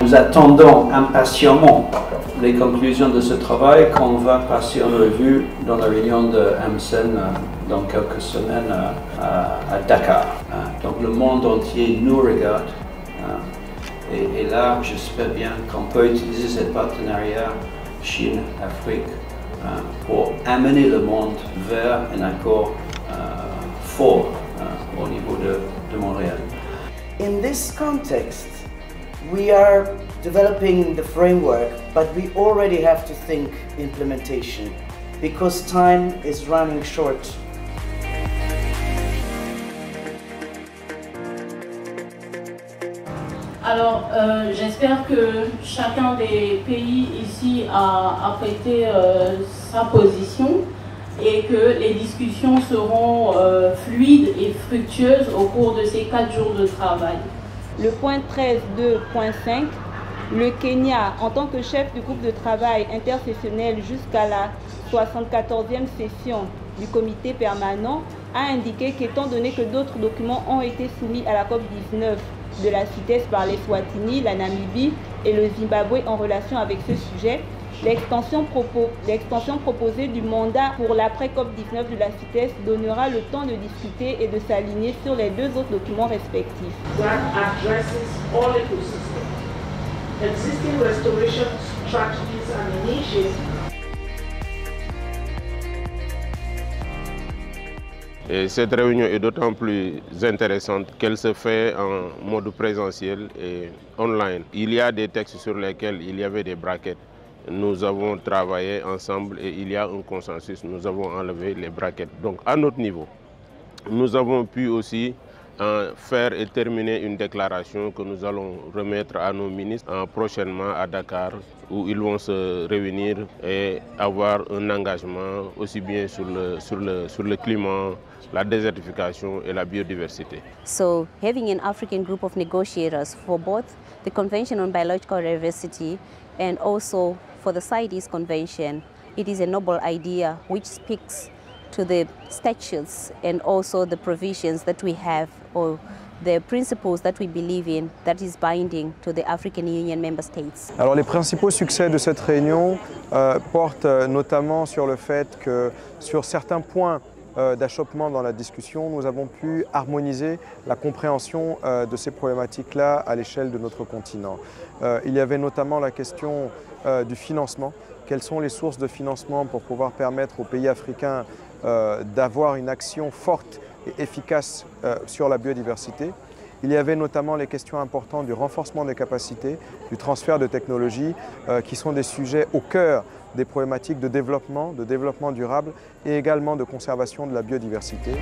nous attendons impatiemment les conclusions de ce travail qu'on va passer en revue dans la réunion de MSN dans quelques semaines à Dakar. Donc le monde entier nous regarde. Et là, j'espère bien qu'on peut utiliser ce partenariat Chine-Afrique pour amener le monde vers un accord fort au niveau de Montréal. In this context, we are developing the framework, but we already have to think implementation because time is running short. Alors, j'espère que chacun des pays ici a prêté sa position et que les discussions seront fluides et fructueuses au cours de ces 4 jours de travail. Le point 13.2.5, le Kenya, en tant que chef du groupe de travail intersessionnel jusqu'à la 74e session du comité permanent, a indiqué qu'étant donné que d'autres documents ont été soumis à la COP19 de la CITES par les Swatini, la Namibie et le Zimbabwe en relation avec ce sujet, l'extension proposée du mandat pour l'après-COP19 de la CITES donnera le temps de discuter et de s'aligner sur les 2 autres documents respectifs. That addresses all ecosystems. Existing restoration strategies and initiatives. Et cette réunion est d'autant plus intéressante qu'elle se fait en mode présentiel et online. Il y a des textes sur lesquels il y avait des brackets. Nous avons travaillé ensemble et il y a un consensus. Nous avons enlevé les brackets. Donc à notre niveau, nous avons pu aussi faire et terminer une déclaration que nous allons remettre à nos ministres prochainement à Dakar, où ils vont se réunir et avoir un engagement aussi bien sur le climat, la désertification et la biodiversité. So having an African group of negotiators for both the Convention on Biological Diversity and also for the CITES Convention, it is a noble idea which speaks to the statutes and also the provisions that we have or the principles that we believe in that is binding to the African Union member states. Alors les principaux succès de cette réunion portent notamment sur le fait que sur certains points d'achoppement dans la discussion, nous avons pu harmoniser la compréhension de ces problématiques-là à l'échelle de notre continent. Il y avait notamment la question du financement. Quelles sont les sources de financement pour pouvoir permettre aux pays africains d'avoir une action forte et efficace sur la biodiversité. Il y avait notamment les questions importantes du renforcement des capacités, du transfert de technologies, qui sont des sujets au cœur des problématiques de développement durable et également de conservation de la biodiversité.